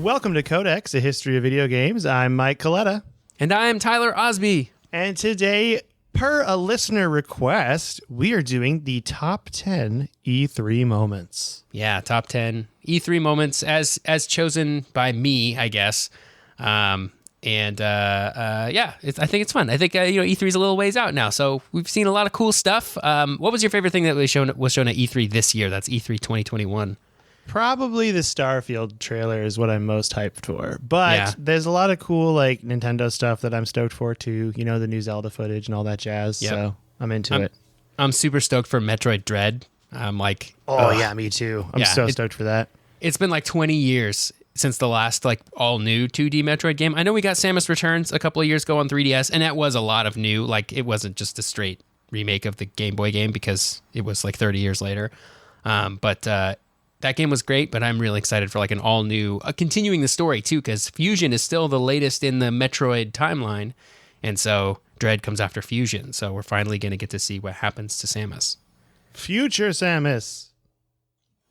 Welcome to Codex, a history of video games. I'm Mike Coletta. And I'm Tyler Osby. And today, per a listener request, we are doing the top 10 E3 moments. Yeah, top 10 E3 moments as chosen by me, I guess. I think it's fun. I think E3 is a little ways out now, so we've seen a lot of cool stuff. What was your favorite thing that was shown at E3 this year? That's E3 2021. Probably the Starfield trailer is what I'm most hyped for. But there's a lot of cool like Nintendo stuff that I'm stoked for too. You know, the new Zelda footage and all that jazz. Yep. So I'm into it. I'm super stoked for Metroid Dread. I'm like, yeah, me too. I'm so stoked for that. It's been like 20 years since the last like all new 2D Metroid game. I know we got Samus Returns a couple of years ago on 3DS, and that was a lot of new. Like it wasn't just a straight remake of the Game Boy game because it was like 30 years later. That game was great, but I'm really excited for like an all new, continuing the story too, because Fusion is still the latest in the Metroid timeline, and so Dread comes after Fusion. So we're finally going to get to see what happens to Samus. Future Samus.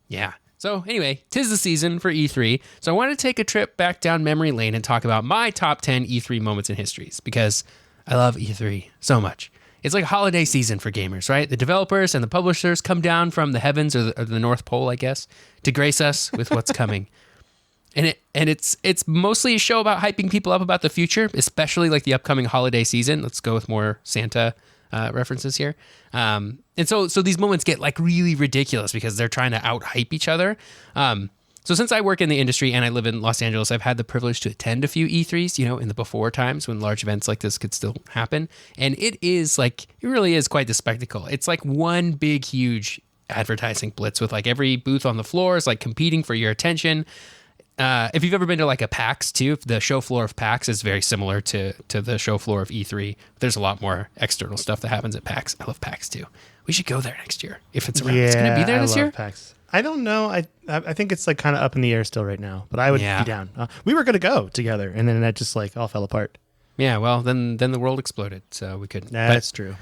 Yeah. So anyway, 'tis the season for E3. So I wanted to take a trip back down memory lane and talk about my top 10 E3 moments in histories because I love E3 so much. It's like a holiday season for gamers, right? The developers and the publishers come down from the heavens or the North Pole, I guess, to grace us with what's coming. And it's mostly a show about hyping people up about the future, especially like the upcoming holiday season. Let's go with more Santa references here. And so these moments get like really ridiculous because they're trying to out-hype each other. So since I work in the industry and I live in Los Angeles, I've had the privilege to attend a few E3s, in the before times when large events like this could still happen. And it really is quite the spectacle. It's like one big, huge advertising blitz with like every booth on the floor is like competing for your attention. If you've ever been to like a PAX too, the show floor of PAX is very similar to the show floor of E3. There's a lot more external stuff that happens at PAX. I love PAX too. We should go there next year if it's around. It's going to be there this year? PAX. I don't know. I think it's like kind of up in the air still right now, but I would be down. We were going to go together, and then that just like all fell apart. Yeah, well, then the world exploded, so we couldn't. That's true.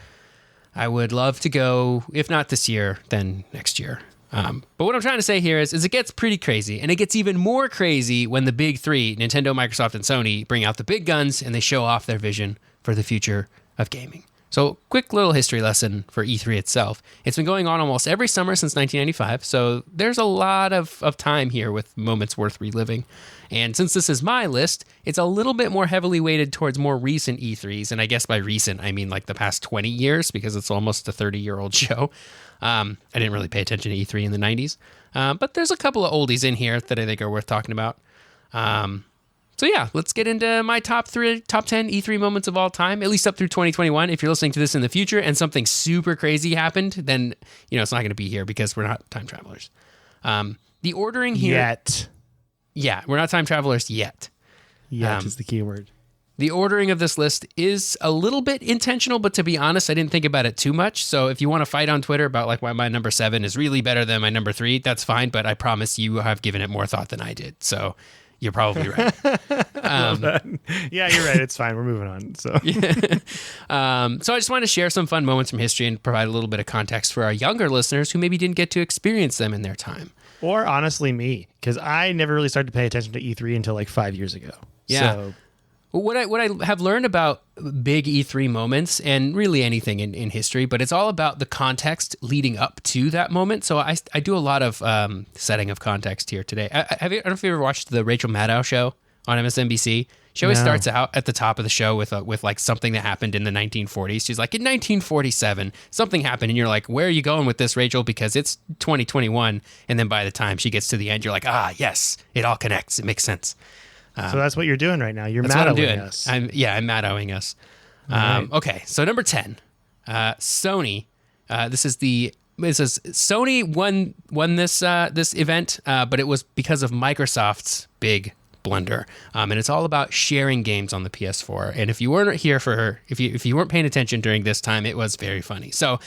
I would love to go, if not this year, then next year. But what I'm trying to say here is it gets pretty crazy, and it gets even more crazy when the big three, Nintendo, Microsoft, and Sony, bring out the big guns and they show off their vision for the future of gaming. So quick little history lesson for E3 itself. It's been going on almost every summer since 1995, so there's a lot of time here with moments worth reliving. And since this is my list, it's a little bit more heavily weighted towards more recent E3s, and I guess by recent, I mean like the past 20 years, because it's almost a 30-year-old show. I didn't really pay attention to E3 in the 90s, but there's a couple of oldies in here that I think are worth talking about. So yeah, let's get into my top 10 E3 moments of all time, at least up through 2021. If you're listening to this in the future and something super crazy happened, then it's not going to be here because we're not time travelers. The ordering here yet. Yeah, we're not time travelers yet. Yet is the key word. The ordering of this list is a little bit intentional, but to be honest, I didn't think about it too much. So if you want to fight on Twitter about like why my number 7 is really better than my number 3, that's fine. But I promise you have given it more thought than I did. So you're probably right. Yeah, you're right. It's fine. We're moving on. So, so I just want to share some fun moments from history and provide a little bit of context for our younger listeners who maybe didn't get to experience them in their time. Or honestly, me, because I never really started to pay attention to E3 until like 5 years ago. Yeah. So. What I have learned about big E3 moments, and really anything in history, but it's all about the context leading up to that moment. So I do a lot of setting of context here today. I don't know if you ever watched the Rachel Maddow show on MSNBC. She always starts out at the top of the show with like something that happened in the 1940s. She's like, in 1947, something happened, and you're like, where are you going with this, Rachel? Because it's 2021, and then by the time she gets to the end, you're like, yes, it all connects. It makes sense. So that's what you're doing right now. You're Maddowing us. I'm Maddowing us. Right. Okay, so number 10, Sony. This is Sony won this event, but it was because of Microsoft's big blunder. And it's all about sharing games on the PS4. And if you weren't here if you weren't paying attention during this time, it was very funny. So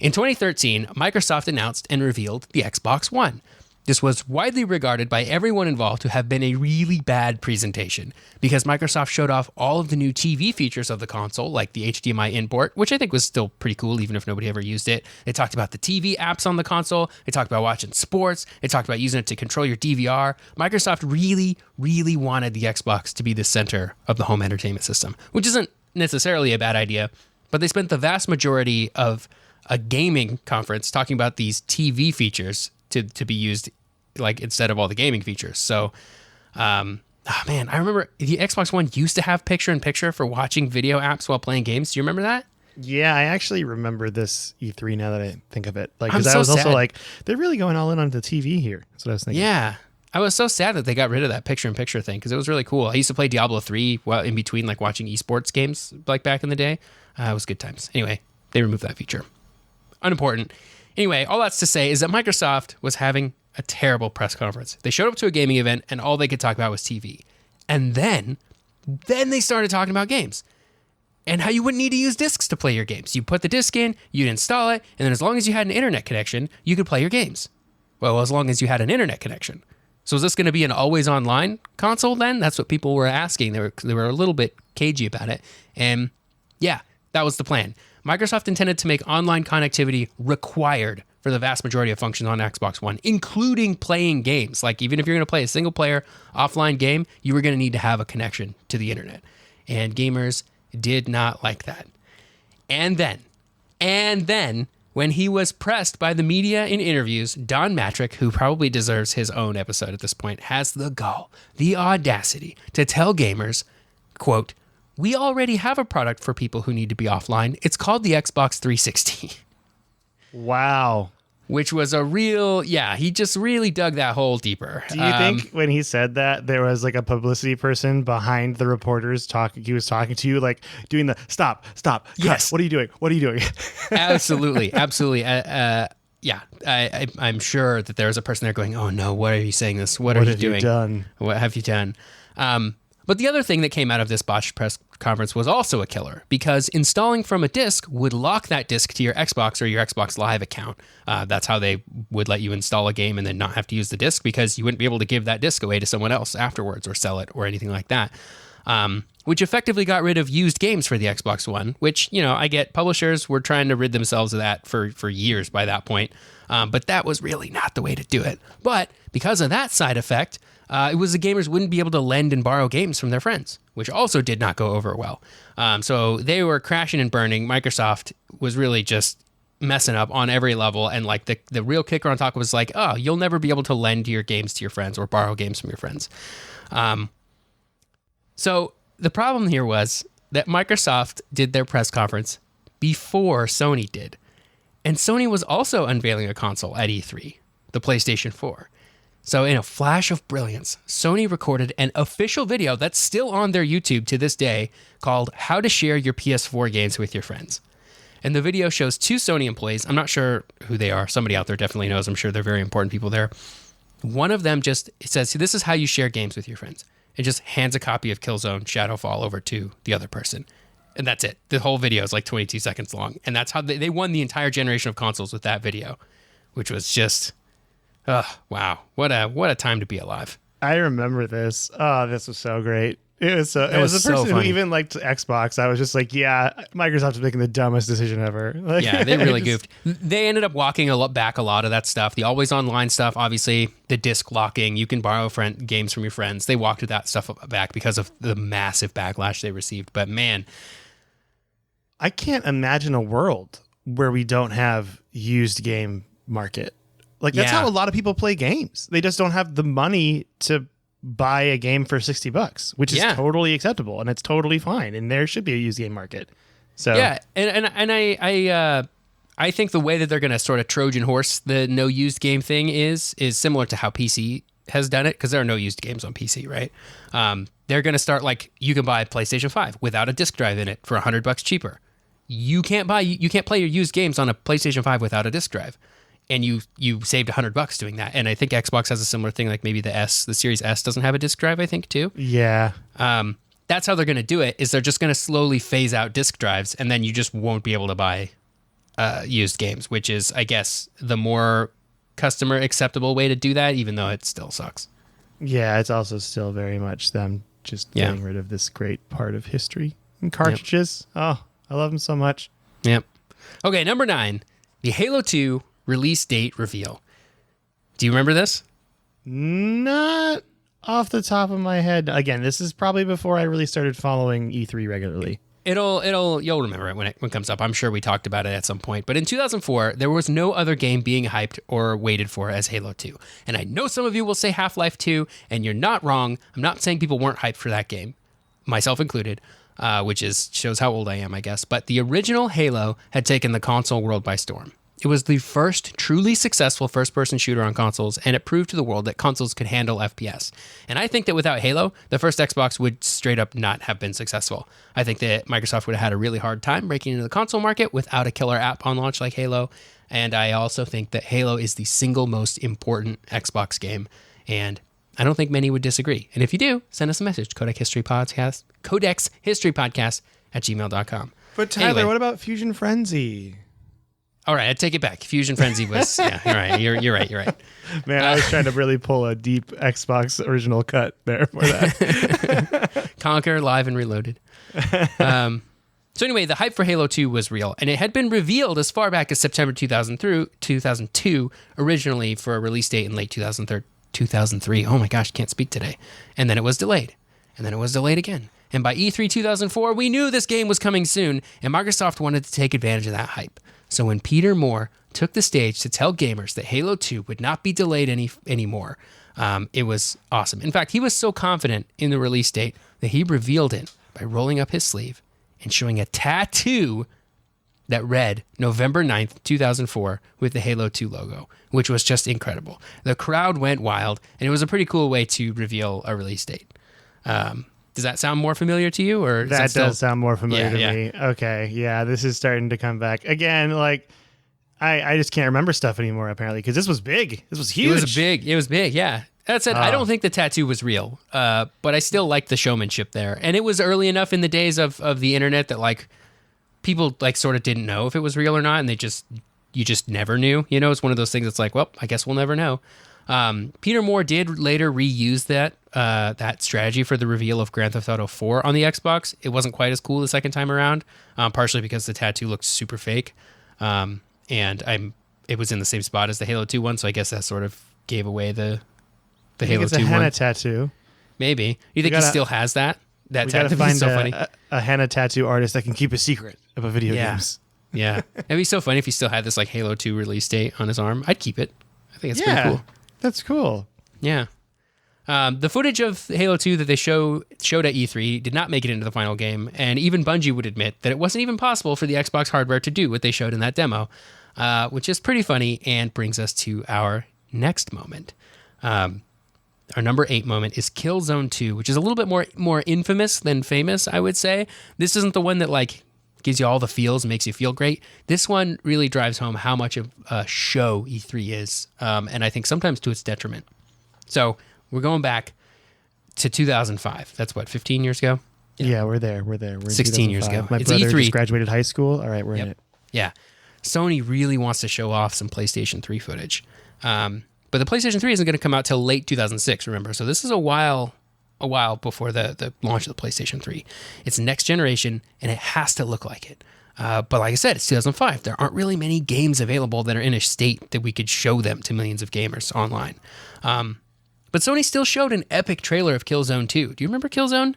in 2013, Microsoft announced and revealed the Xbox One. This was widely regarded by everyone involved to have been a really bad presentation because Microsoft showed off all of the new TV features of the console, like the HDMI import, which I think was still pretty cool, even if nobody ever used it. They talked about the TV apps on the console. They talked about watching sports. They talked about using it to control your DVR. Microsoft really, really wanted the Xbox to be the center of the home entertainment system, which isn't necessarily a bad idea, but they spent the vast majority of a gaming conference talking about these TV features to be used like instead of all the gaming features. So, man, I remember the Xbox One used to have picture-in-picture for watching video apps while playing games. Do you remember that? Yeah, I actually remember this E3 now that I think of it. Like, I'm because so I was also sad. like, they're really going all in on the TV here. That's what I was thinking. Yeah. I was so sad that they got rid of that picture-in-picture thing because it was really cool. I used to play Diablo 3 while in between like watching esports games like back in the day. It was good times. Anyway, they removed that feature. Unimportant. Anyway, all that's to say is that Microsoft was having a terrible press conference. They showed up to a gaming event and all they could talk about was TV. And then they started talking about games and how you wouldn't need to use discs to play your games. You put the disc in, you'd install it, and then as long as you had an internet connection, you could play your games. Well, as long as you had an internet connection. So is this going to be an always online console then? That's what people were asking. They were a little bit cagey about it. And yeah, that was the plan. Microsoft intended to make online connectivity required for the vast majority of functions on Xbox One, including playing games. Like even if you're going to play a single player offline game, you were going to need to have a connection to the internet. And gamers did not like that. And then, when he was pressed by the media in interviews, Don Matrick, who probably deserves his own episode at this point, has the gall, the audacity to tell gamers, quote, "We already have a product for people who need to be offline. It's called the Xbox 360. Wow. Which was a real, he just really dug that hole deeper. Do you think when he said that there was like a publicity person behind the reporters talking? He was talking to you, like doing the stop. Yes. Cut. What are you doing? What are you doing? Absolutely. I'm sure that there was a person there going, "Oh no, what are you saying this? What are you doing? Done? What have you done?" But the other thing that came out of this botched press conference was also a killer because installing from a disc would lock that disc to your Xbox or your Xbox Live account. That's how they would let you install a game and then not have to use the disc because you wouldn't be able to give that disc away to someone else afterwards or sell it or anything like that. Which effectively got rid of used games for the Xbox One, which, I get publishers were trying to rid themselves of that for years by that point. But that was really not the way to do it. But because of that side effect, it was the gamers wouldn't be able to lend and borrow games from their friends, which also did not go over well. So they were crashing and burning. Microsoft was really just messing up on every level. And like the real kicker on top was like, oh, you'll never be able to lend your games to your friends or borrow games from your friends. So the problem here was that Microsoft did their press conference before Sony did. And Sony was also unveiling a console at E3, the PlayStation 4. So in a flash of brilliance, Sony recorded an official video that's still on their YouTube to this day called How to Share Your PS4 Games with Your Friends. And the video shows two Sony employees. I'm not sure who they are. Somebody out there definitely knows. I'm sure they're very important people there. One of them just says, "This is how you share games with your friends." It just hands a copy of Killzone Shadowfall over to the other person. And that's it. The whole video is like 22 seconds long. And that's how they won the entire generation of consoles with that video, which was just... oh, wow. What a time to be alive. I remember this. Oh, this was so great. It was so, as a so person who funny. even liked Xbox, I was just like, yeah, Microsoft is making the dumbest decision ever. Like, Yeah, they really goofed. They ended up walking back a lot of that stuff. The always online stuff, obviously, the disc locking, you can borrow games from your friends. They walked that stuff back because of the massive backlash they received. But man, I can't imagine a world where we don't have used game market. Like that's how a lot of people play games. They just don't have the money to buy a game for $60, which is totally acceptable and it's totally fine. And there should be a used game market. So yeah, and I think the way that they're going to sort of Trojan horse the no used game thing is similar to how PC has done it because there are no used games on PC, right? They're going to start like you can buy a PlayStation 5 without a disc drive in it for $100 cheaper. You can't play your used games on a PlayStation 5 without a disc drive. And you saved $100 doing that. And I think Xbox has a similar thing, like maybe the Series S doesn't have a disc drive, I think, too. Yeah. That's how they're going to do it, is they're just going to slowly phase out disc drives, and then you just won't be able to buy used games, which is, I guess, the more customer acceptable way to do that, even though it still sucks. Yeah, it's also still very much them just getting rid of this great part of history. And cartridges. Yep. Oh, I love them so much. Yep. Okay, number 9, the Halo 2 release date reveal. Do you remember this? Not off the top of my head. Again, this is probably before I really started following E3 regularly. You'll remember it when it comes up. I'm sure we talked about it at some point. But in 2004, there was no other game being hyped or waited for as Halo 2. And I know some of you will say Half-Life 2, and you're not wrong. I'm not saying people weren't hyped for that game, myself included, which shows how old I am, I guess. But the original Halo had taken the console world by storm. It was the first truly successful first-person shooter on consoles, and it proved to the world that consoles could handle FPS. And I think that without Halo, the first Xbox would straight up not have been successful. I think that Microsoft would have had a really hard time breaking into the console market without a killer app on launch like Halo. And I also think that Halo is the single most important Xbox game, and I don't think many would disagree. And if you do, send us a message, codexhistorypodcast@gmail.com. But Tyler, anyway, what about Fusion Frenzy? All right, I take it back. Fusion Frenzy was, yeah, all right. You're right. Man, I was trying to really pull a deep Xbox original cut there for that. Conquer, Live, and Reloaded. So anyway, the hype for Halo 2 was real, and it had been revealed as far back as September 2002, originally for a release date in late 2003. Oh my gosh, can't speak today. And then it was delayed, and then it was delayed again. And by E3 2004, we knew this game was coming soon, and Microsoft wanted to take advantage of that hype. So when Peter Moore took the stage to tell gamers that Halo 2 would not be delayed anymore, it was awesome. In fact, he was so confident in the release date that he revealed it by rolling up his sleeve and showing a tattoo that read November 9th, 2004 with the Halo 2 logo, which was just incredible. The crowd went wild, and it was a pretty cool way to reveal a release date. Does that sound more familiar to you? Or that does sound more familiar to me. Okay, yeah, this is starting to come back. Again, like, I just can't remember stuff anymore, apparently, because this was big. This was huge. It was big, yeah. That said, I don't think the tattoo was real, but I still liked the showmanship there. And it was early enough in the days of the internet that, like, people, like, sort of didn't know if it was real or not, and you just never knew. You know, it's one of those things that's like, well, I guess we'll never know. Peter Moore did later reuse that strategy for the reveal of Grand Theft Auto 4 on the Xbox. It wasn't quite as cool the second time around, partially because the tattoo looked super fake, and it was in the same spot as the Halo 2 one, so I guess that sort of gave away the Halo 2 one. It's a henna tattoo. Maybe. You think he still has that? That tattoo would be so funny. A henna tattoo artist that can keep a secret about video games. Yeah. It'd be so funny if he still had this like Halo 2 release date on his arm. I'd keep it. I think it's pretty cool. That's cool. Yeah. The footage of Halo 2 that they showed at E3 did not make it into the final game, and even Bungie would admit that it wasn't even possible for the Xbox hardware to do what they showed in that demo, which is pretty funny and brings us to our next moment. Our number 8 moment is Killzone 2, which is a little bit more infamous than famous, I would say. This isn't the one that like gives you all the feels and makes you feel great. This one really drives home how much of a show E3 is, and I think sometimes to its detriment. So we're going back to 2005. That's what, 15 years ago? Yeah, we're there. We're in 16 years ago. My brother just graduated high school. All right, we're in it. Yeah. Sony really wants to show off some PlayStation 3 footage. But the PlayStation 3 isn't going to come out till late 2006, remember? So this is a while before the launch of the PlayStation 3. It's next generation, and it has to look like it. But like I said, it's 2005. There aren't really many games available that are in a state that we could show them to millions of gamers online. But Sony still showed an epic trailer of Killzone 2. Do you remember Killzone?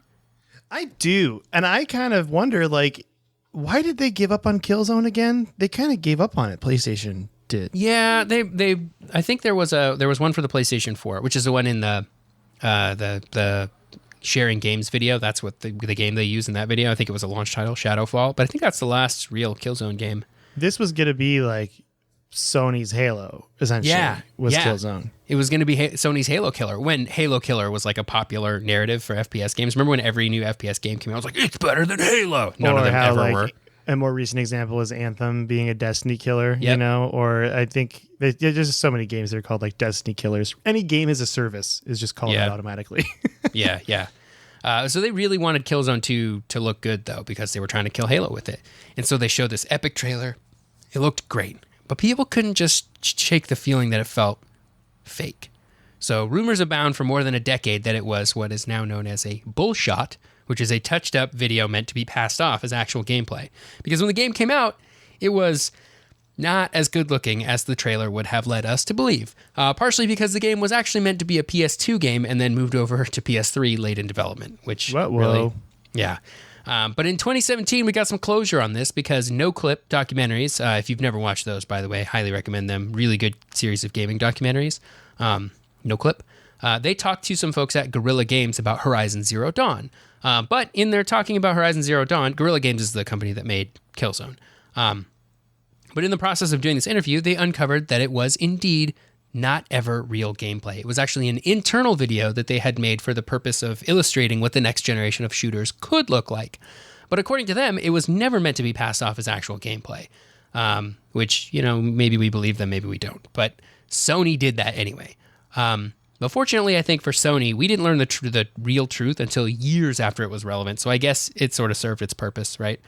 I do. And I kind of wonder, like, why did they give up on Killzone again? They kind of gave up on it. PlayStation did. Yeah, they I think there was one for the PlayStation 4, which is the one in the sharing games video. That's what the game they use in that video. I think it was a launch title, Shadowfall. But I think that's the last real Killzone game. This was going to be like Sony's Halo, essentially, Killzone. It was going to be Sony's Halo Killer, when Halo Killer was like a popular narrative for FPS games. Remember when every new FPS game came out, I was like, it's better than Halo. None of them ever were. A more recent example is Anthem being a Destiny killer, you know? Or I think there's just so many games that are called like Destiny killers. Any game as a service is just called out automatically. Yeah. So they really wanted Killzone 2 to look good, though, because they were trying to kill Halo with it. And so they showed this epic trailer. It looked great. but people couldn't just shake the feeling that it felt fake. So rumors abound for more than a decade that it was what is now known as a bullshot, which is a touched-up video meant to be passed off as actual gameplay. Because when the game came out, it was not as good-looking as the trailer would have led us to believe. Partially because the game was actually meant to be a PS2 game and then moved over to PS3 late in development, which really... Yeah. But in 2017, we got some closure on this because No Clip documentaries, if you've never watched those, by the way, highly recommend them. Really good series of gaming documentaries. No Clip. They talked to some folks at Guerrilla Games about Horizon Zero Dawn. But in their talking about Horizon Zero Dawn, Guerrilla Games is the company that made Killzone. But in the process of doing this interview, they uncovered that it was indeed not ever real gameplay. It was actually an internal video that they had made for the purpose of illustrating what the next generation of shooters could look like. But according to them, it was never meant to be passed off as actual gameplay, which, maybe we believe them, maybe we don't. But Sony did that anyway. But fortunately, I think for Sony, we didn't learn the real truth until years after it was relevant. So I guess it sort of served its purpose, right?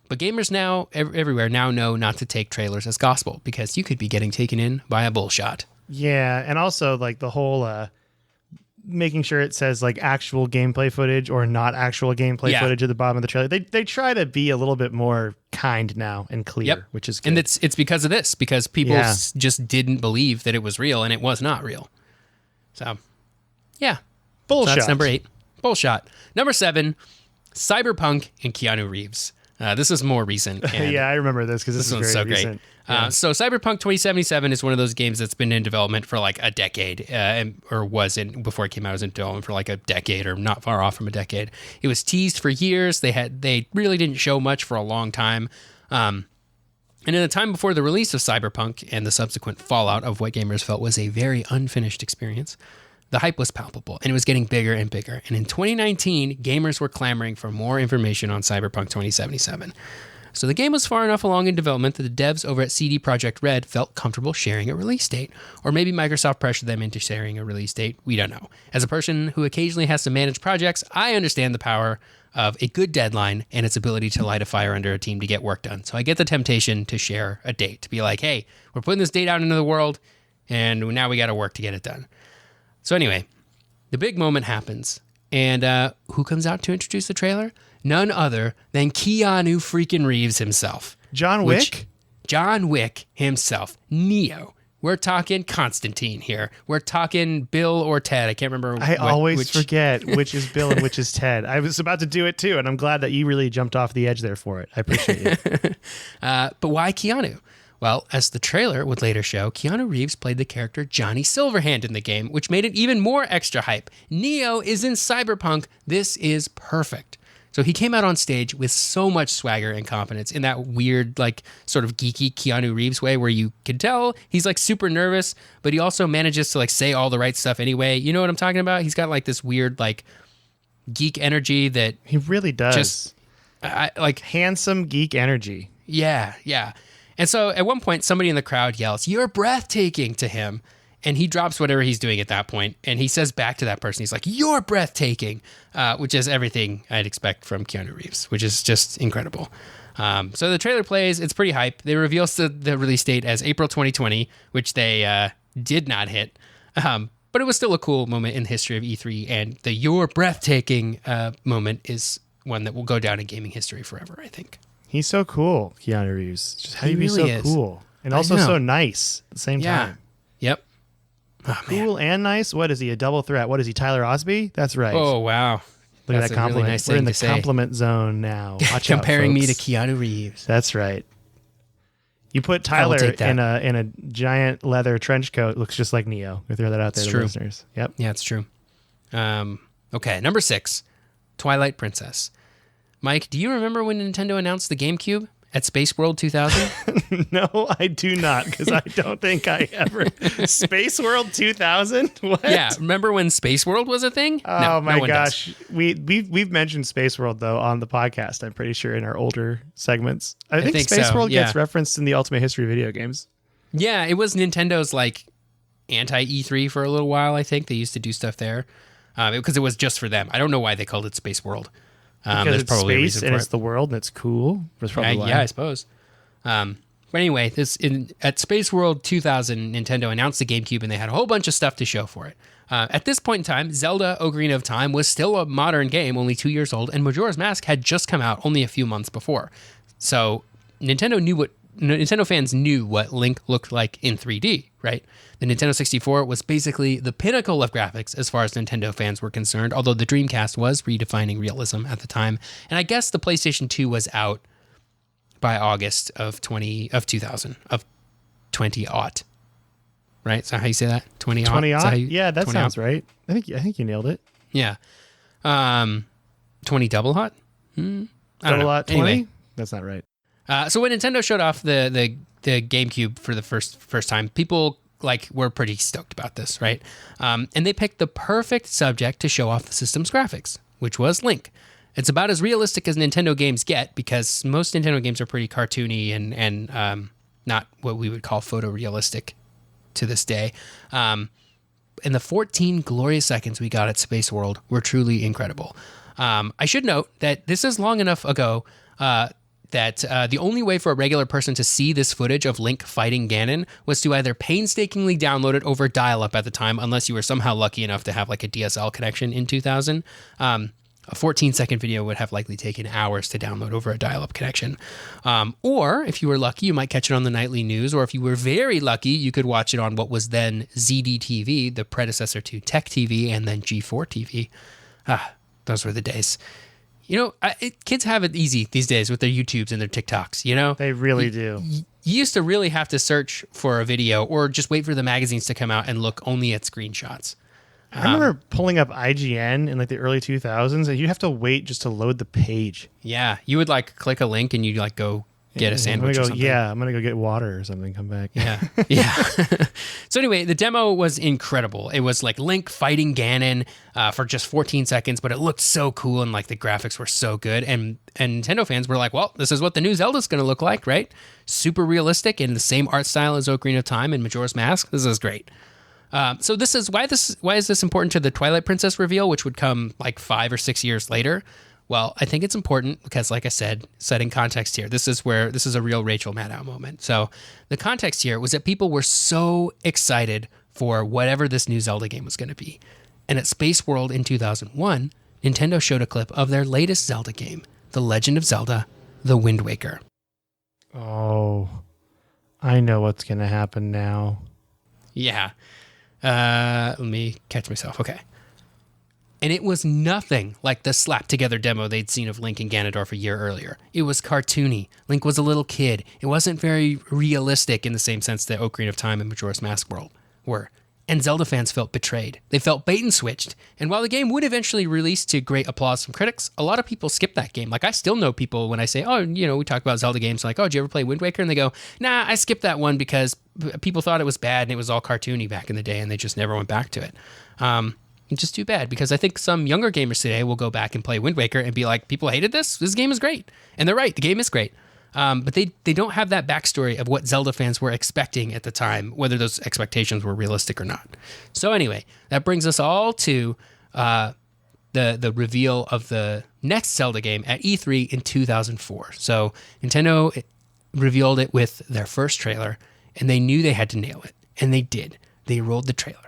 But gamers now, everywhere now know not to take trailers as gospel because you could be getting taken in by a bullshot. Yeah, and also like the whole making sure it says like actual gameplay footage or not actual gameplay footage at the bottom of the trailer. They try to be a little bit more kind now and clear, which is good. And it's because of this, because people just didn't believe that it was real and it was not real. So, yeah. Bullshot. So that's number 8. Bullshot. Number 7, Cyberpunk and Keanu Reeves. This is more recent. Yeah, I remember this because this is very so recent. Great. Yeah. So Cyberpunk 2077 is one of those games that's been in development for like a decade, before it came out, it was in development for like a decade or not far off from a decade. It was teased for years. They really didn't show much for a long time. And in the time before the release of Cyberpunk and the subsequent fallout of what gamers felt was a very unfinished experience, the hype was palpable, and it was getting bigger and bigger. And in 2019, gamers were clamoring for more information on Cyberpunk 2077. So the game was far enough along in development that the devs over at CD Projekt Red felt comfortable sharing a release date. Or maybe Microsoft pressured them into sharing a release date. We don't know. As a person who occasionally has to manage projects, I understand the power of a good deadline and its ability to light a fire under a team to get work done. So I get the temptation to share a date, to be like, hey, we're putting this date out into the world, and now we got to work to get it done. So anyway, the big moment happens, and who comes out to introduce the trailer? None other than Keanu freaking Reeves himself. John Wick? John Wick himself. Neo. We're talking Constantine here. We're talking Bill or Ted. I can't remember. I always forget which is Bill and which is Ted. I was about to do it too, and I'm glad that you really jumped off the edge there for it. I appreciate it. But why Keanu? Well, as the trailer would later show, Keanu Reeves played the character Johnny Silverhand in the game, which made it even more extra hype. Neo is in Cyberpunk. This is perfect. So he came out on stage with so much swagger and confidence in that weird, like, sort of geeky Keanu Reeves way where you can tell he's, like, super nervous, but he also manages to, like, say all the right stuff anyway. You know what I'm talking about? He's got, like, this weird, like, geek energy that... He really does. Just, like... handsome geek energy. Yeah, yeah. And so at one point, somebody in the crowd yells, "You're breathtaking," to him. And he drops whatever he's doing at that point, and he says back to that person, he's like, "You're breathtaking," which is everything I'd expect from Keanu Reeves, which is just incredible. So the trailer plays. It's pretty hype. They reveal the release date as April 2020, which they did not hit. But it was still a cool moment in the history of E3, and the "You're breathtaking" moment is one that will go down in gaming history forever, I think. He's so cool, Keanu Reeves. Just how do you be really so cool? And also so nice at the same time. Yep. Oh, cool and nice? What is he, a double threat? What is he, Tyler Osby? That's right. Oh, wow. Look at that compliment. Really nice We're in the say. compliment zone now. Watch Comparing out, me folks. to Keanu Reeves. That's right. You put Tyler in a giant leather trench coat, looks just like Neo. We throw that out there to listeners. Yep. Yeah, it's true. Okay, number 6, Twilight Princess. Mike, do you remember when Nintendo announced the GameCube at Space World 2000? No, I do not, because I don't think I ever... Space World 2000? What? Yeah, remember when Space World was a thing? Oh, my gosh. We've mentioned Space World, though, on the podcast, I'm pretty sure, in our older segments. I think Space World gets referenced in the Ultimate History video games. Yeah, it was Nintendo's, like, anti-E3 for a little while, I think. They used to do stuff there, because it was just for them. I don't know why they called it Space World. Because it's space and it's the world and it's cool. That's probably why. Yeah, I suppose. But But anyway, at Space World 2000, Nintendo announced the GameCube, and they had a whole bunch of stuff to show for it. At this point in time, Zelda Ocarina of Time was still a modern game, only 2 years old, and Majora's Mask had just come out only a few months before. So Nintendo fans knew what Link looked like in 3D, right? The Nintendo 64 was basically the pinnacle of graphics as far as Nintendo fans were concerned, although the Dreamcast was redefining realism at the time. And I guess the PlayStation 2 was out by August of 2000, of 20-aught. Right? Is that how you say that? 20-aught? 20-aught? Yeah, that sounds right. I think you nailed it. Yeah. 20 double-aught? I don't know. Double-aught 20? Anyway. That's not right. So when Nintendo showed off the GameCube for the first time, people were pretty stoked about this, right? And they picked the perfect subject to show off the system's graphics, which was Link. It's about as realistic as Nintendo games get because most Nintendo games are pretty cartoony and not what we would call photorealistic to this day. And the 14 glorious seconds we got at Space World were truly incredible. I should note that this is long enough ago that the only way for a regular person to see this footage of Link fighting Ganon was to either painstakingly download it over dial-up at the time, unless you were somehow lucky enough to have a DSL connection in 2000. A 14-second video would have likely taken hours to download over a dial-up connection. Or, if you were lucky, you might catch it on the nightly news, or if you were very lucky, you could watch it on what was then ZDTV, the predecessor to Tech TV, and then G4 TV. Those were the days. Kids have it easy these days with their YouTubes and their TikToks, They really do. You used to really have to search for a video or just wait for the magazines to come out and look only at screenshots. I remember pulling up IGN in the early 2000s, and you'd have to wait just to load the page. Yeah, you would click a link and you'd go get a sandwich or something. Yeah, I'm going to go get water or something, come back. Yeah. So anyway, the demo was incredible. It was Link fighting Ganon for just 14 seconds, but it looked so cool and the graphics were so good. And Nintendo fans were well, this is what the new Zelda's going to look like, right? Super realistic in the same art style as Ocarina of Time and Majora's Mask. This is great. So this is why is this important to the Twilight Princess reveal, which would come 5 or 6 years later? Well, I think it's important because, like I said, setting context here, this is a real Rachel Maddow moment. So the context here was that people were so excited for whatever this new Zelda game was going to be. And at Space World in 2001, Nintendo showed a clip of their latest Zelda game, The Legend of Zelda: The Wind Waker. Oh, I know what's going to happen now. Yeah. Let me catch myself. Okay. And it was nothing like the slapped-together demo they'd seen of Link and Ganondorf a year earlier. It was cartoony. Link was a little kid. It wasn't very realistic in the same sense that Ocarina of Time and Majora's Mask World were. And Zelda fans felt betrayed. They felt bait-and-switched. And while the game would eventually release to great applause from critics, a lot of people skipped that game. I still know people when I say, we talk about Zelda games, oh, did you ever play Wind Waker? And they go, nah, I skipped that one because people thought it was bad and it was all cartoony back in the day and they just never went back to it. It's just too bad because I think some younger gamers today will go back and play Wind Waker and be like, people hated this? This game is great. And they're right. The game is great. But they don't have that backstory of what Zelda fans were expecting at the time, whether those expectations were realistic or not. So anyway, that brings us all to the reveal of the next Zelda game at E3 in 2004. So Nintendo revealed it with their first trailer, and they knew they had to nail it. And they did. They rolled the trailer.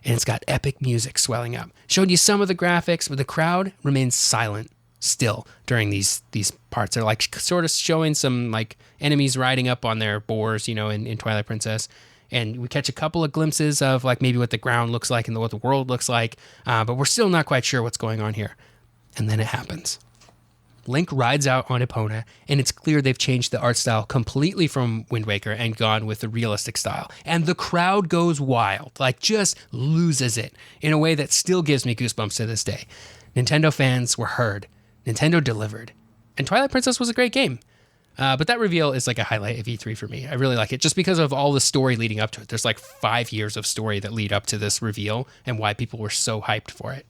And it's got epic music swelling up. Showed you some of the graphics, but the crowd remains silent still during these parts. They're sort of showing some enemies riding up on their boars, in Twilight Princess. And we catch a couple of glimpses of maybe what the ground looks like and what the world looks like. But we're still not quite sure what's going on here. And then it happens. Link rides out on Epona, and it's clear they've changed the art style completely from Wind Waker and gone with the realistic style. And the crowd goes wild, just loses it in a way that still gives me goosebumps to this day. Nintendo fans were heard. Nintendo delivered. And Twilight Princess was a great game. But that reveal is a highlight of E3 for me. I really like it just because of all the story leading up to it. There's 5 years of story that lead up to this reveal and why people were so hyped for it.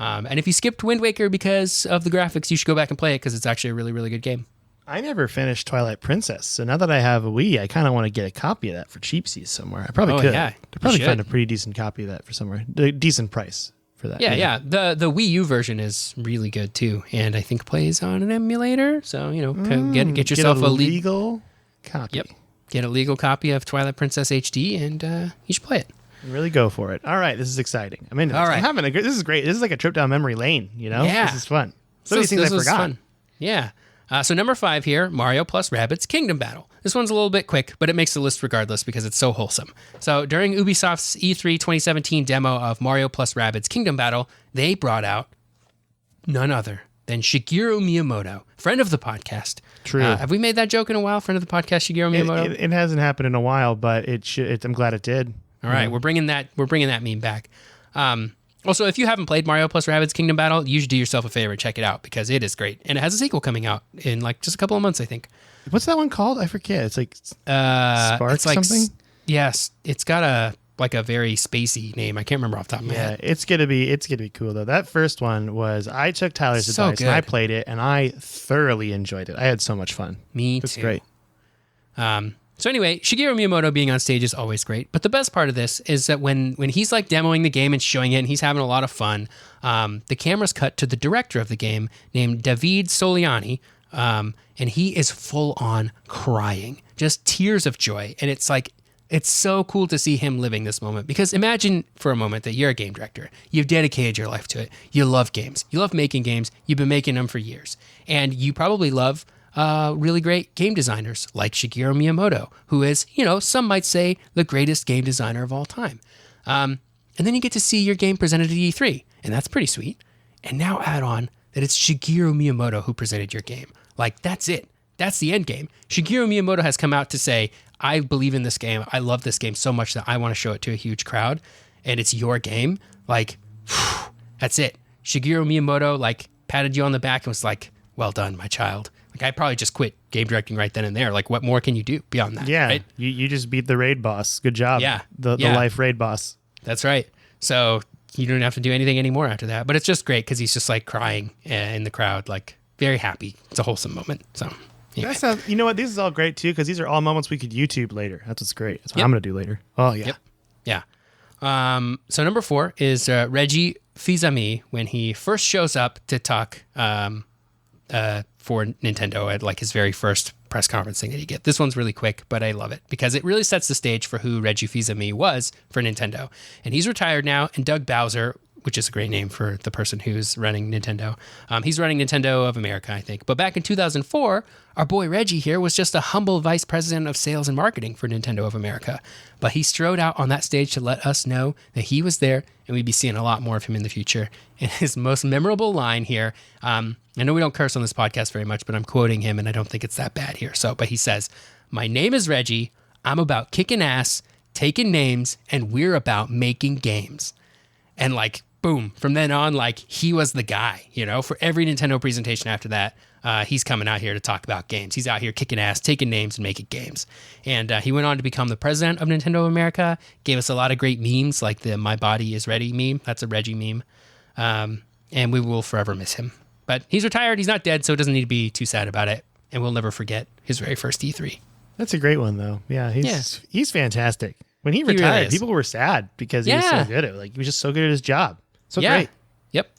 And if you skipped Wind Waker because of the graphics, you should go back and play it because it's actually a really, really good game. I never finished Twilight Princess, so now that I have a Wii, I kind of want to get a copy of that for cheapsies somewhere. I probably could. Yeah, I'd probably find a pretty decent copy of that for somewhere. A decent price for that. Yeah. The Wii U version is really good too, and I think plays on an emulator. So get yourself a legal copy. get a legal copy of Twilight Princess HD, and you should play it. Really go for it. All right, this is exciting. I mean, all right. I'm having a good. This is great. This is like a trip down memory lane. Yeah, this is fun. Some of these things I forgot. Fun. Yeah. So number 5 here, Mario plus Rabbids Kingdom Battle. This one's a little bit quick, but it makes the list regardless because it's so wholesome. So during Ubisoft's E3 2017 demo of Mario plus Rabbids Kingdom Battle, they brought out none other than Shigeru Miyamoto, friend of the podcast. True. Have we made that joke in a while? Friend of the podcast, Shigeru Miyamoto. It hasn't happened in a while, but it should. I'm glad it did. All right, we're bringing that meme back. Also, if you haven't played Mario plus Rabbids Kingdom Battle, you should do yourself a favor, check it out because it is great, and it has a sequel coming out in like just a couple of months, I think. What's that one called? I forget. It's like Spark it's like, something. Yes, it's got a very spacey name. I can't remember off the top of my head. It's gonna be cool though. That first one was I took Tyler's advice and I played it and I thoroughly enjoyed it. I had so much fun. Me too. It's great. So anyway, Shigeru Miyamoto being on stage is always great. But the best part of this is that when he's like demoing the game and showing it and he's having a lot of fun, the camera's cut to the director of the game named David Soliani, and he is full on crying, just tears of joy. And it's like, it's so cool to see him living this moment because imagine for a moment that you're a game director. You've dedicated your life to it. You love games. You love making games. You've been making them for years. And you probably love really great game designers like Shigeru Miyamoto, who is, some might say the greatest game designer of all time. And then you get to see your game presented at E3, and that's pretty sweet. And now add on that it's Shigeru Miyamoto who presented your game. Like, that's it. That's the end game. Shigeru Miyamoto has come out to say, I believe in this game. I love this game so much that I want to show it to a huge crowd, and it's your game. Like, whew, that's it. Shigeru Miyamoto, like, patted you on the back and was like, well done, my child. Like, I probably just quit game directing right then and there. Like, what more can you do beyond that? Yeah, right? you just beat the raid boss. Good job. Yeah. The life raid boss. That's right. So you don't have to do anything anymore after that. But it's just great because he's just, like, crying in the crowd, like, very happy. It's a wholesome moment. So... That sounds, you know what? This is all great too because these are all moments we could YouTube later. That's what's great. That's what I'm going to do later. Oh yeah. Yep. Yeah. So number 4 is Reggie Fils-Aimé when he first shows up to talk for Nintendo at like his very first press conference thing that you get. This one's really quick, but I love it because it really sets the stage for who Reggie Fils-Aimé was for Nintendo. And he's retired now, and Doug Bowser, which is a great name for the person who's running Nintendo. He's running Nintendo of America, I think. But back in 2004, our boy Reggie here was just a humble vice president of sales and marketing for Nintendo of America. But he strode out on that stage to let us know that he was there, and we'd be seeing a lot more of him in the future. And his most memorable line here, I know we don't curse on this podcast very much, but I'm quoting him, and I don't think it's that bad here. But he says, "My name is Reggie. I'm about kicking ass, taking names, and we're about making games." And like, boom, from then on, like, he was the guy, for every Nintendo presentation after that. He's coming out here to talk about games. He's out here kicking ass, taking names, and making games. And he went on to become the president of Nintendo of America, gave us a lot of great memes, like the My Body is Ready meme. That's a Reggie meme. And we will forever miss him. But he's retired. He's not dead, so it doesn't need to be too sad about it. And we'll never forget his very first E3. That's a great one, though. Yeah, he's fantastic. When he retired, really people were sad because he was so good at it. Like, he was just so good at his job. So great. Yep.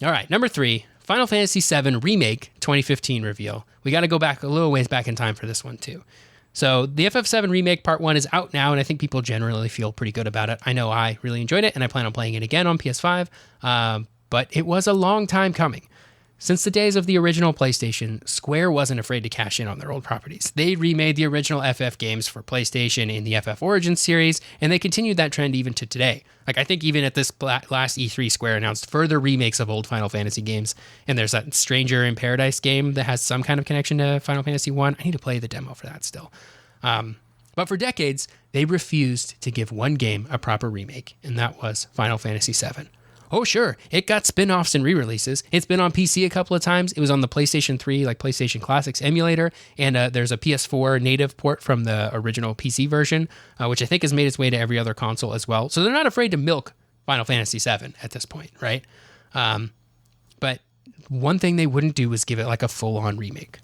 All right, number 3, Final Fantasy VII Remake 2015 reveal. We got to go back a little ways back in time for this one, too. So the FF7 Remake Part 1 is out now, and I think people generally feel pretty good about it. I know I really enjoyed it, and I plan on playing it again on PS5, but it was a long time coming. Since the days of the original PlayStation, Square wasn't afraid to cash in on their old properties. They remade the original FF games for PlayStation in the FF Origins series, and they continued that trend even to today. Like, I think even at this last E3, Square announced further remakes of old Final Fantasy games, and there's that Stranger in Paradise game that has some kind of connection to Final Fantasy 1. I need to play the demo for that still. But for decades, they refused to give one game a proper remake, and that was Final Fantasy VII. Oh, sure, it got spin-offs and re-releases. It's been on PC a couple of times. It was on the PlayStation 3, like PlayStation Classics emulator, and there's a PS4 native port from the original PC version, which I think has made its way to every other console as well. So they're not afraid to milk Final Fantasy VII at this point, right? But one thing they wouldn't do was give it like a full-on remake.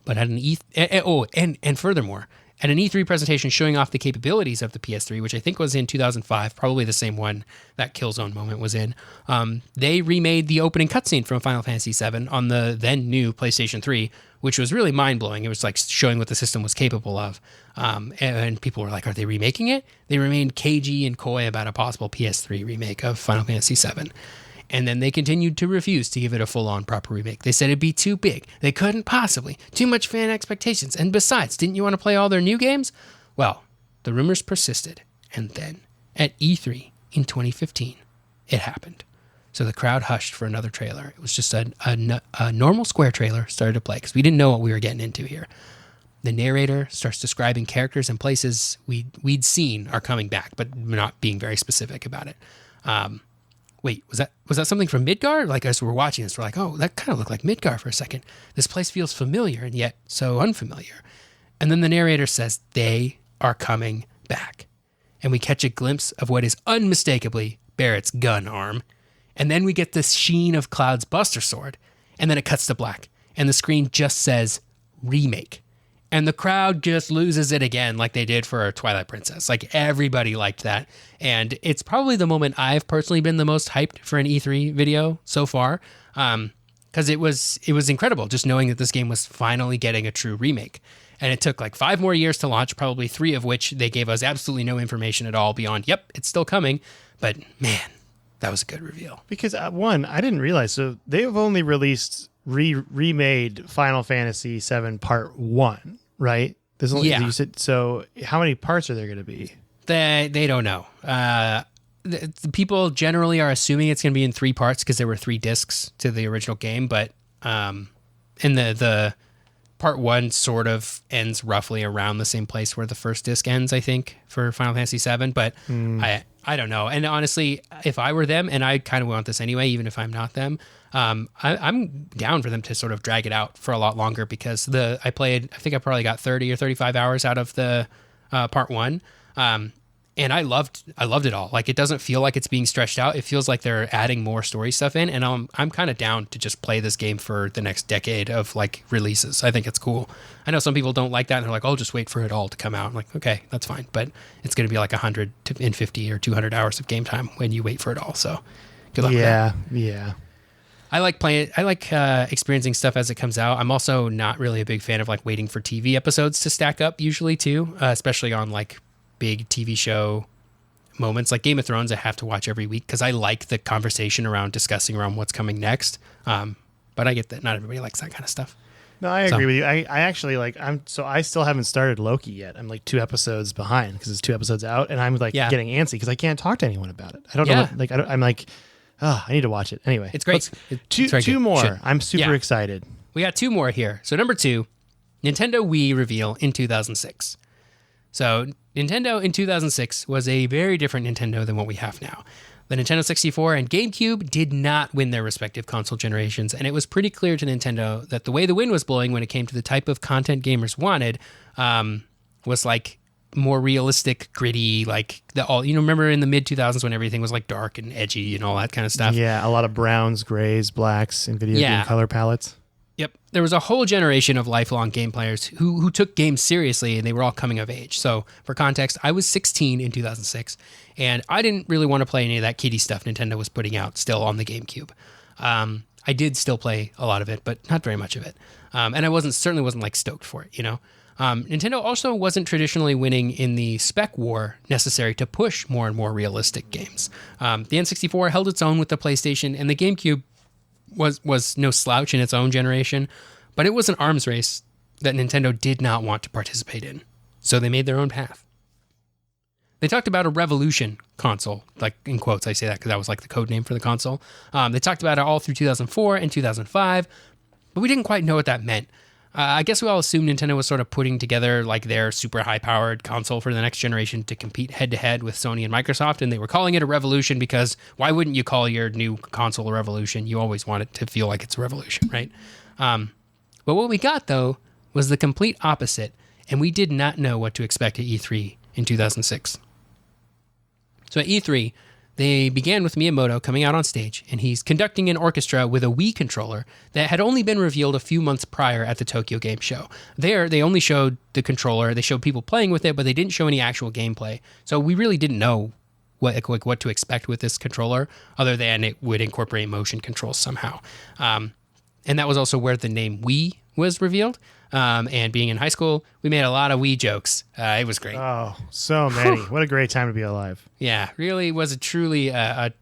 But at an and furthermore, at an E3 presentation showing off the capabilities of the PS3, which I think was in 2005, probably the same one that Killzone moment was in. They remade the opening cutscene from Final Fantasy VII on the then new PlayStation 3, which was really mind-blowing. It was like showing what the system was capable of. And people were like, are they remaking it? They remained cagey and coy about a possible PS3 remake of Final Fantasy VII. And then they continued to refuse to give it a full-on proper remake. They said it'd be too big. They couldn't possibly. Too much fan expectations. And besides, didn't you want to play all their new games? Well, the rumors persisted. And then, at E3 in 2015, it happened. So the crowd hushed for another trailer. It was just a normal Square trailer started to play because we didn't know what we were getting into here. The narrator starts describing characters and places we'd seen are coming back, but not being very specific about it. Wait, was that something from Midgar? Like, as we're watching this, we're like, oh, that kind of looked like Midgar for a second. This place feels familiar and yet so unfamiliar. And then the narrator says, they are coming back. And we catch a glimpse of what is unmistakably Barrett's gun arm. And then we get this sheen of Cloud's Buster Sword. And then it cuts to black. And the screen just says, remake. And the crowd just loses it again like they did for Twilight Princess. Like, everybody liked that. And it's probably the moment I've personally been the most hyped for an E3 video so far. Because it was incredible just knowing that this game was finally getting a true remake. And it took like 5 more years to launch, probably 3 of which they gave us absolutely no information at all beyond, yep, it's still coming. But man, that was a good reveal. Because one, I didn't realize, so they've only released remade Final Fantasy VII Part 1. Right? There's only, you said, so how many parts are there going to be? They don't know. The people generally are assuming it's going to be in 3 parts because there were 3 discs to the original game, but in the Part 1 sort of ends roughly around the same place where the first disc ends, I think, for Final Fantasy VII, but I don't know. And honestly, if I were them, and I kind of want this anyway, even if I'm not them, I'm down for them to sort of drag it out for a lot longer because I think I probably got 30 or 35 hours out of the Part 1. And I loved it all. Like, it doesn't feel like it's being stretched out. It feels like they're adding more story stuff in, and I'm kind of down to just play this game for the next decade of like releases. I think it's cool. I know some people don't like that, and they're like, "Oh, just wait for it all to come out." I'm like, okay, that's fine, but it's going to be like 150 or 200 hours of game time when you wait for it all. So, good luck with that. Yeah. I like playing. I like experiencing stuff as it comes out. I'm also not really a big fan of like waiting for TV episodes to stack up usually too, especially on like big TV show moments like Game of Thrones. I have to watch every week because I like the conversation around discussing around what's coming next. But I get that not everybody likes that kind of stuff. No, I agree with you. I actually like, I still haven't started Loki yet. I'm like 2 episodes behind because it's 2 episodes out, and I'm like getting antsy because I can't talk to anyone about it. I don't know. I'm like, I need to watch it. Anyway, it's great. Two more. I'm super excited. We got 2 more here. So number 2, Nintendo Wii reveal in 2006. So Nintendo in 2006 was a very different Nintendo than what we have now. The Nintendo 64 and GameCube did not win their respective console generations, and it was pretty clear to Nintendo that the way the wind was blowing when it came to the type of content gamers wanted was like more realistic, gritty, like remember in the mid 2000s when everything was like dark and edgy and all that kind of stuff. Yeah, a lot of browns, grays, blacks, and video game color palettes. Yep. There was a whole generation of lifelong game players who took games seriously, and they were all coming of age. So for context, I was 16 in 2006, and I didn't really want to play any of that kiddie stuff Nintendo was putting out still on the GameCube. I did still play a lot of it, but not very much of it. And I certainly wasn't like stoked for it, you know? Nintendo also wasn't traditionally winning in the spec war necessary to push more and more realistic games. The N64 held its own with the PlayStation, and the GameCube was no slouch in its own generation, but it was an arms race that Nintendo did not want to participate in. So they made their own path. They talked about a revolution console, like in quotes, I say that because that was like the code name for the console. They talked about it all through 2004 and 2005, but we didn't quite know what that meant. I guess we all assumed Nintendo was sort of putting together like their super high-powered console for the next generation to compete head-to-head with Sony and Microsoft, and they were calling it a revolution because why wouldn't you call your new console a revolution? You always want it to feel like it's a revolution, right? But what we got, though, was the complete opposite, and we did not know what to expect at E3 in 2006. So at E3, they began with Miyamoto coming out on stage, and he's conducting an orchestra with a Wii controller that had only been revealed a few months prior at the Tokyo Game Show. There, they only showed the controller. They showed people playing with it, but they didn't show any actual gameplay. So we really didn't know what to expect with this controller, other than it would incorporate motion controls somehow. And that was also where the name Wii was revealed. And being in high school, we made a lot of Wii jokes. It was great. Oh, so many. What a great time to be alive. Yeah, really was truly a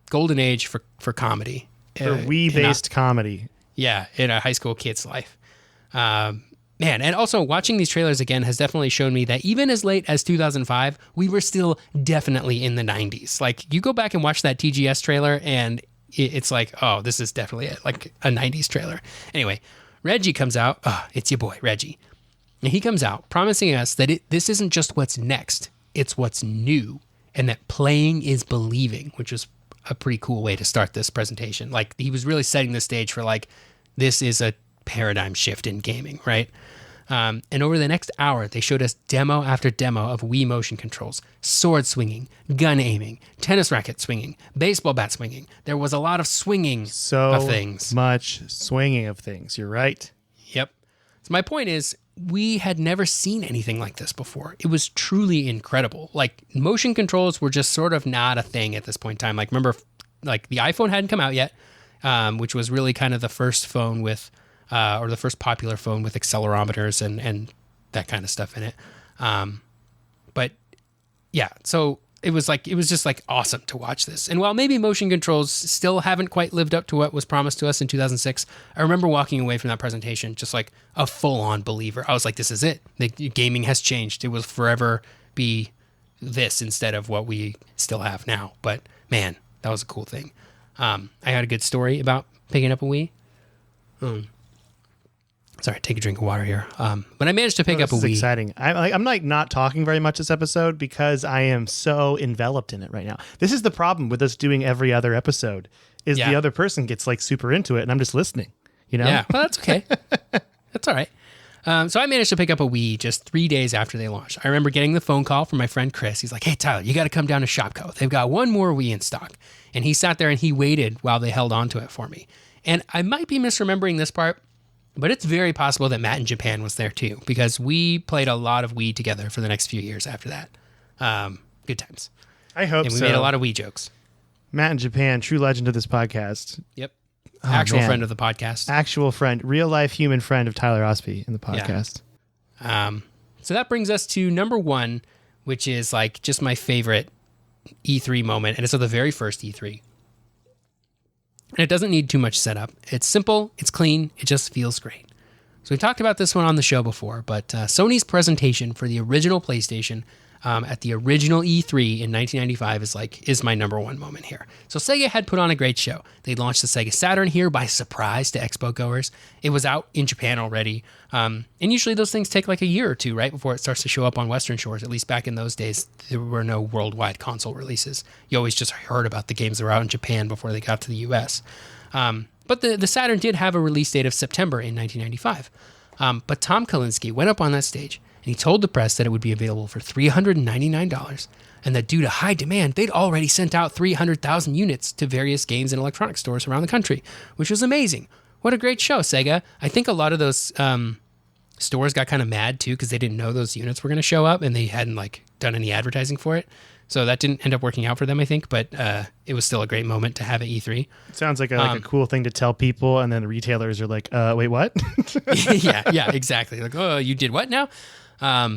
golden age for comedy. For Wii-based comedy. Yeah, in a high school kid's life. Man, and also watching these trailers again has definitely shown me that even as late as 2005, we were still definitely in the 90s. Like, you go back and watch that TGS trailer, and it's like, oh, this is definitely like a 90s trailer. Anyway, Reggie comes out. Oh, it's your boy, Reggie. And he comes out promising us that this isn't just what's next, it's what's new, and that playing is believing, which is a pretty cool way to start this presentation. Like, he was really setting the stage for, like, this is a paradigm shift in gaming, right? And over the next hour, they showed us demo after demo of Wii motion controls, sword swinging, gun aiming, tennis racket swinging, baseball bat swinging. There was a lot of swinging of things. So much swinging of things. You're right. Yep. So my point is, we had never seen anything like this before. It was truly incredible. Like, motion controls were just sort of not a thing at this point in time. Like, remember, like, the iPhone hadn't come out yet, which was really kind of the first phone with or the first popular phone with accelerometers and that kind of stuff in it. But yeah, so it was just like awesome to watch this. And while maybe motion controls still haven't quite lived up to what was promised to us in 2006, I remember walking away from that presentation just like a full-on believer. I was like, this is it. The gaming has changed. It will forever be this instead of what we still have now. But man, that was a cool thing. I had a good story about picking up a Wii. Sorry, take a drink of water here. But I managed to pick up a Wii. This is exciting. I'm like not talking very much this episode because I am so enveloped in it right now. This is the problem with us doing every other episode is the other person gets like super into it and I'm just listening, you know? Yeah, well, that's okay. That's all right. So I managed to pick up a Wii just 3 days after they launched. I remember getting the phone call from my friend Chris. He's like, hey, Tyler, you got to come down to RoccoW. They've got one more Wii in stock. And he sat there and he waited while they held on to it for me. And I might be misremembering this part, but it's very possible that Matt in Japan was there too, because we played a lot of Wii together for the next few years after that. Good times. I hope so. And we made a lot of Wii jokes. Matt in Japan, true legend of this podcast. Yep. Actual friend of the podcast. Actual friend, real life human friend of Tyler Osby in the podcast. Yeah. So that brings us to number one, which is like just my favorite E3 moment. And it's the very first E3. And it doesn't need too much setup. It's simple, it's clean, it just feels great. So we've talked about this one on the show before, but Sony's presentation for the original PlayStation at the original E3 in 1995 is my number one moment here. So Sega had put on a great show. They launched the Sega Saturn here by surprise to Expo goers. It was out in Japan already. And usually those things take like a year or two, right, before it starts to show up on Western shores. At least back in those days, there were no worldwide console releases. You always just heard about the games that were out in Japan before they got to the US. But the Saturn did have a release date of September in 1995. But Tom Kalinske went up on that stage and he told the press that it would be available for $399 and that due to high demand, they'd already sent out 300,000 units to various games and electronic stores around the country, which was amazing. What a great show, Sega. I think a lot of those stores got kind of mad too because they didn't know those units were going to show up and they hadn't like done any advertising for it. So that didn't end up working out for them, I think, but it was still a great moment to have at E3. It sounds like a cool thing to tell people, and then the retailers are like, wait, what? yeah, exactly. Like, oh, you did what now?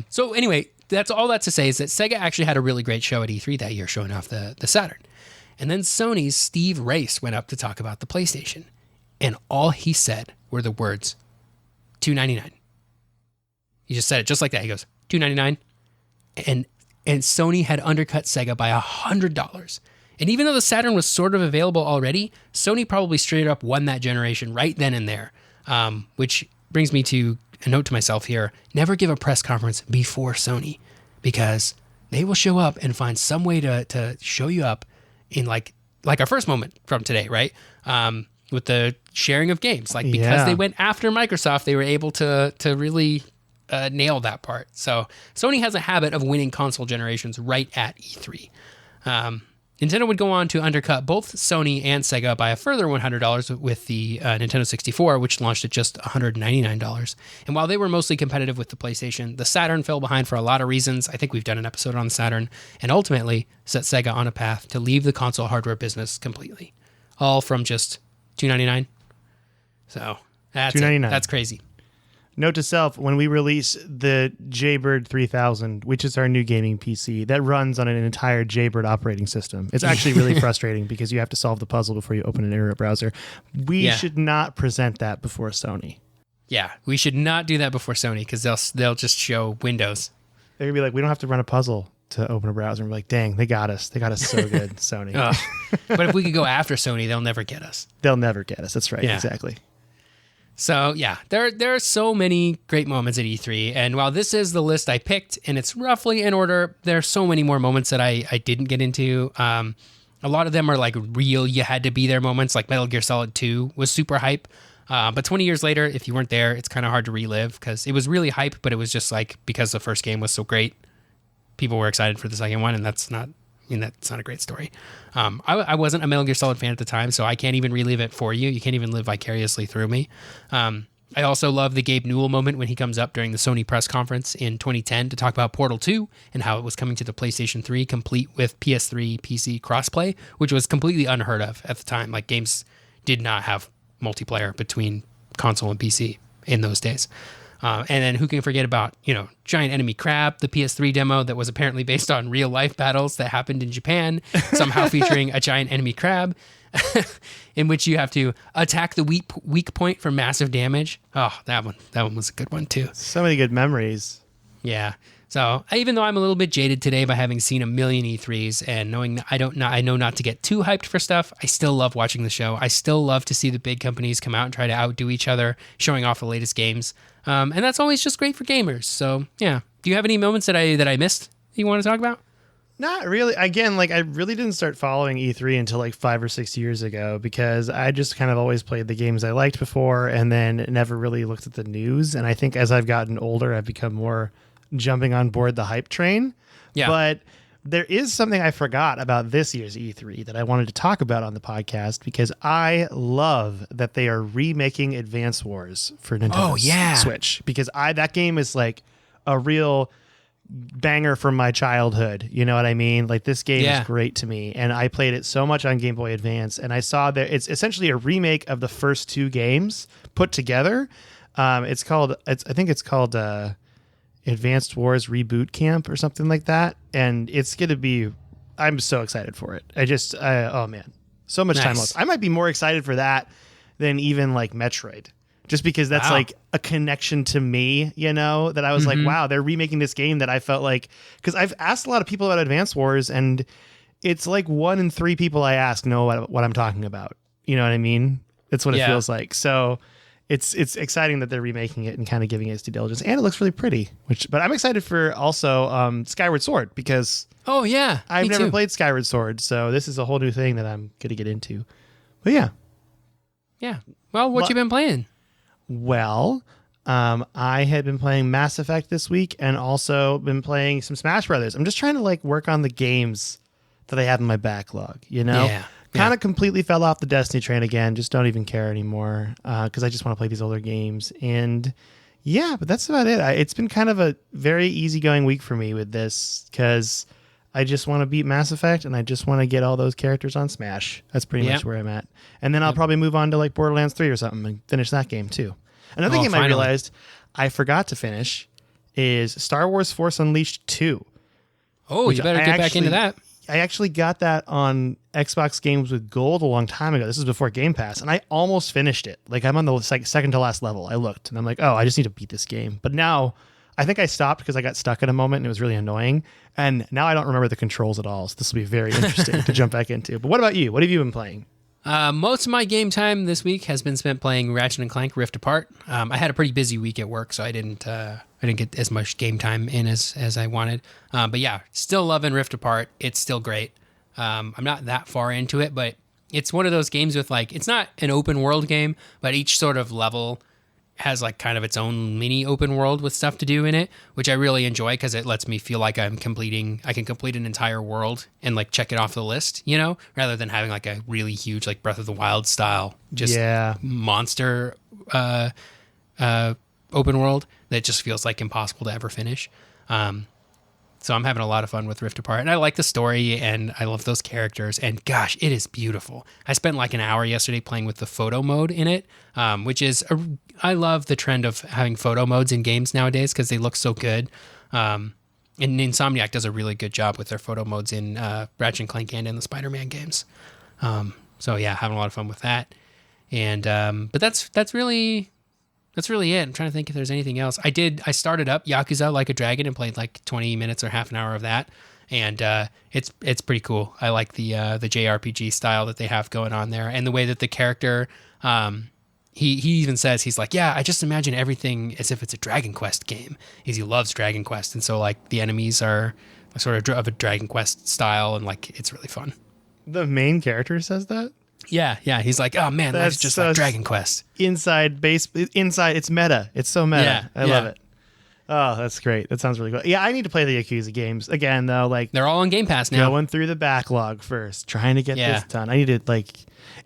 So anyway, that's all that to say is that Sega actually had a really great show at E3 that year, showing off the Saturn. And then Sony's Steve Race went up to talk about the PlayStation, and all he said were the words, $299. He just said it just like that. He goes, $299. And Sony had undercut Sega by $100. And even though the Saturn was sort of available already, Sony probably straight up won that generation right then and there. Which brings me to a note to myself here. Never give a press conference before Sony, because they will show up and find some way to show you up in like our first moment from today, right? With the sharing of games. Like, because they went after Microsoft, they were able to really nail that part. So Sony has a habit of winning console generations right at E3. Nintendo would go on to undercut both Sony and Sega by a further $100 with the Nintendo 64, which launched at just $199. And while they were mostly competitive with the PlayStation, the Saturn fell behind for a lot of reasons. I think we've done an episode on the Saturn, and ultimately set Sega on a path to leave the console hardware business completely. All from just $299. So that's $299. That's crazy. Note to self, when we release the Jaybird 3000, which is our new gaming PC, that runs on an entire Jaybird operating system. It's actually really frustrating because you have to solve the puzzle before you open an internet browser. We should not present that before Sony. Yeah, we should not do that before Sony because they'll just show Windows. They're going to be like, we don't have to run a puzzle to open a browser. And we're like, dang, they got us. They got us so good, Sony. But if we could go after Sony, they'll never get us. They'll never get us. That's right. Yeah. Exactly. So yeah, there are so many great moments at E3, and while this is the list I picked, and it's roughly in order, there are so many more moments that I didn't get into. A lot of them are like real, you had to be there moments, like Metal Gear Solid 2 was super hype. But 20 years later, if you weren't there, it's kind of hard to relive, because it was really hype, but it was just like, because the first game was so great, people were excited for the second one, and that's not a great story. I wasn't a Metal Gear Solid fan at the time, so I can't even relive it for you. You can't even live vicariously through me. I also love the Gabe Newell moment when he comes up during the Sony press conference in 2010 to talk about Portal 2 and how it was coming to the PlayStation 3 complete with PS3 PC crossplay, which was completely unheard of at the time. Like, games did not have multiplayer between console and PC in those days. And then who can forget about, Giant Enemy Crab, the PS3 demo that was apparently based on real life battles that happened in Japan, somehow featuring a giant enemy crab in which you have to attack the weak point for massive damage. Oh, that one was a good one too. So many good memories. Yeah. So even though I'm a little bit jaded today by having seen a million E3s and knowing I know not to get too hyped for stuff, I still love watching the show. I still love to see the big companies come out and try to outdo each other, showing off the latest games. And that's always just great for gamers. So yeah. Do you have any moments that I missed that you want to talk about? Not really. Again, I really didn't start following E3 until 5 or 6 years ago because I just kind of always played the games I liked before and then never really looked at the news. And I think as I've gotten older, I've become more jumping on board the hype train. Yeah. But there is something I forgot about this year's E3 that I wanted to talk about on the podcast because I love that they are remaking Advance Wars for Nintendo Switch because that game is like a real banger from my childhood. You know what I mean? Like, this game is great to me, and I played it so much on Game Boy Advance, and I saw that it's essentially a remake of the first two games put together. I think it's called Advanced Wars Reboot Camp or something like that, and it's going to be, I'm so excited for it. Oh man, so much time lost. I might be more excited for that than even Metroid, just because that's a connection to me, that I was like, wow, they're remaking this game that I felt like, because I've asked a lot of people about Advance Wars, and it's 1 in 3 people I ask know what I'm talking about. You know what I mean? That's what it feels like. So it's exciting that they're remaking it and kind of giving it its due diligence, and it looks really pretty. But I'm excited for also Skyward Sword because I've never played Skyward Sword, so this is a whole new thing that I'm going to get into. But yeah. Well, what you been playing? Well, I had been playing Mass Effect this week and also been playing some Smash Brothers. I'm just trying to work on the games that I have in my backlog. Kind of completely fell off the Destiny train again. Just don't even care anymore because I just want to play these older games. And but that's about it. It's been kind of a very easygoing week for me with this because I just want to beat Mass Effect and I just want to get all those characters on Smash. That's pretty much where I'm at. And then I'll probably move on to Borderlands 3 or something and finish that game too. Another game I realized I forgot to finish is Star Wars Force Unleashed 2. Oh, you better get back into that. I actually got that on Xbox Games with Gold a long time ago. This was before Game Pass, and I almost finished it. I'm on the second to last level. I looked, and I'm like, oh, I just need to beat this game. But now, I think I stopped because I got stuck in a moment, and it was really annoying. And now I don't remember the controls at all, so this will be very interesting to jump back into. But what about you? What have you been playing? Most of my game time this week has been spent playing Ratchet & Clank Rift Apart. I had a pretty busy week at work, so I didn't get as much game time in as I wanted. But yeah, still loving Rift Apart. It's still great. I'm not that far into it, but it's one of those games with it's not an open world game, but each sort of level has like kind of its own mini open world with stuff to do in it, which I really enjoy because it lets me feel like I can complete an entire world and like check it off the list, you know, rather than having like a really huge like Breath of the Wild style monster open world that just feels like impossible to ever finish. So I'm having a lot of fun with Rift Apart, and I like the story, and I love those characters, and gosh, it is beautiful. I spent like an hour yesterday playing with the photo mode in it, which is, I love the trend of having photo modes in games nowadays because they look so good. And Insomniac does a really good job with their photo modes in Ratchet and Clank and in the Spider-Man games. So yeah, having a lot of fun with that. And but that's really it. I'm trying to think if there's anything else. I started up Yakuza Like a Dragon and played like 20 minutes or half an hour of that. And it's pretty cool. I like the JRPG style that they have going on there. And the way that the character, he even says, he's like, yeah, I just imagine everything as if it's a Dragon Quest game. He loves Dragon Quest. And so like the enemies are sort of a Dragon Quest style. And like, it's really fun. The main character says that? Yeah. He's like, oh man, that's just like Dragon Quest. Inside, it's meta. It's so meta. I love it. Oh, that's great. That sounds really cool. Yeah, I need to play the Yakuza games again, though. Like they're all on Game Pass now. Going through the backlog first, trying to get this done. I need to like.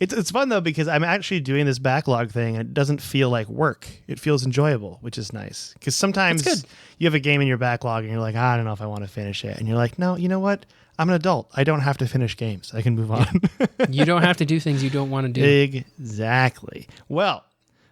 It's fun though because I'm actually doing this backlog thing. It doesn't feel like work. It feels enjoyable, which is nice. Because sometimes you have a game in your backlog and you're like, I don't know if I want to finish it, and you're like, no, you know what? I'm an adult. I don't have to finish games. I can move on. You don't have to do things you don't want to do. Exactly. Well,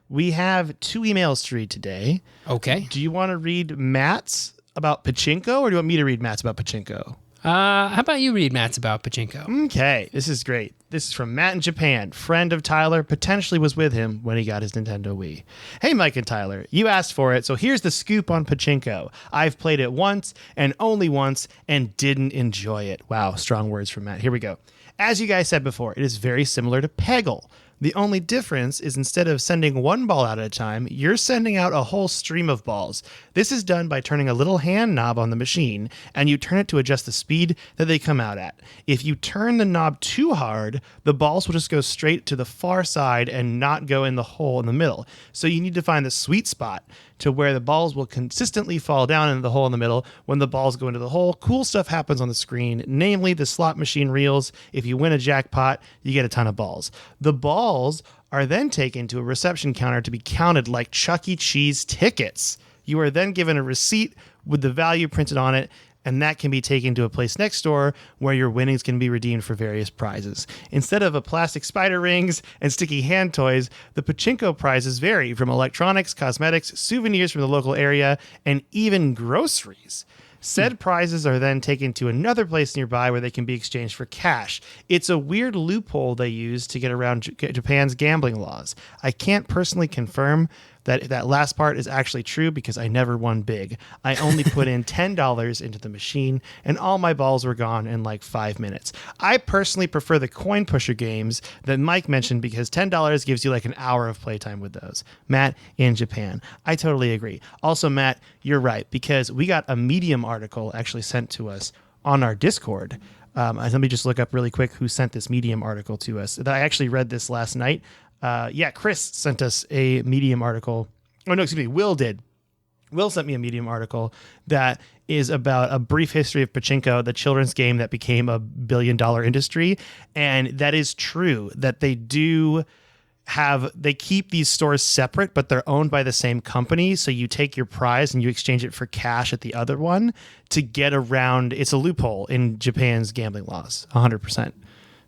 we have 2 emails to read today. Okay. Do you want to read Matt's about pachinko, or do you want me to read Matt's about pachinko? How about you read Matt's about pachinko? Okay. This is great. This is from Matt in Japan. Friend of Tyler, potentially was with him when he got his Nintendo Wii. Hey, Mike and Tyler, you asked for it, so here's the scoop on pachinko. I've played it once and only once and didn't enjoy it. Wow, strong words from Matt. Here we go. As you guys said before, it is very similar to Peggle. The only difference is instead of sending one ball out at a time, you're sending out a whole stream of balls. This is done by turning a little hand knob on the machine, and you turn it to adjust the speed that they come out at. If you turn the knob too hard, the balls will just go straight to the far side and not go in the hole in the middle. So you need to find the sweet spot to where the balls will consistently fall down into the hole in the middle. When the balls go into the hole, cool stuff happens on the screen, namely the slot machine reels. If you win a jackpot, you get a ton of balls. The balls are then taken to a reception counter to be counted like Chuck E. Cheese tickets. You are then given a receipt with the value printed on it, and that can be taken to a place next door where your winnings can be redeemed for various prizes. Instead of a plastic spider rings and sticky hand toys, the pachinko prizes vary from electronics, cosmetics, souvenirs from the local area, and even groceries. Said prizes are then taken to another place nearby where they can be exchanged for cash. It's a weird loophole they use to get around Japan's gambling laws. I can't personally confirm that last part is actually true because I never won big. I only put in $10 into the machine and all my balls were gone in like 5 minutes. I personally prefer the coin pusher games that Mike mentioned because $10 gives you like an hour of playtime with those. Matt in Japan. I totally agree. Also, Matt, you're right because we got a Medium article actually sent to us on our Discord. Let me just look up really quick who sent this Medium article to us. I actually read this last night. Chris sent us a Medium article. Oh, no, excuse me. Will did. Will sent me a Medium article that is about a brief history of pachinko, the children's game that became a billion-dollar industry. And that is true that they keep these stores separate, but they're owned by the same company. So you take your prize and you exchange it for cash at the other one to get around. It's a loophole in Japan's gambling laws, 100%.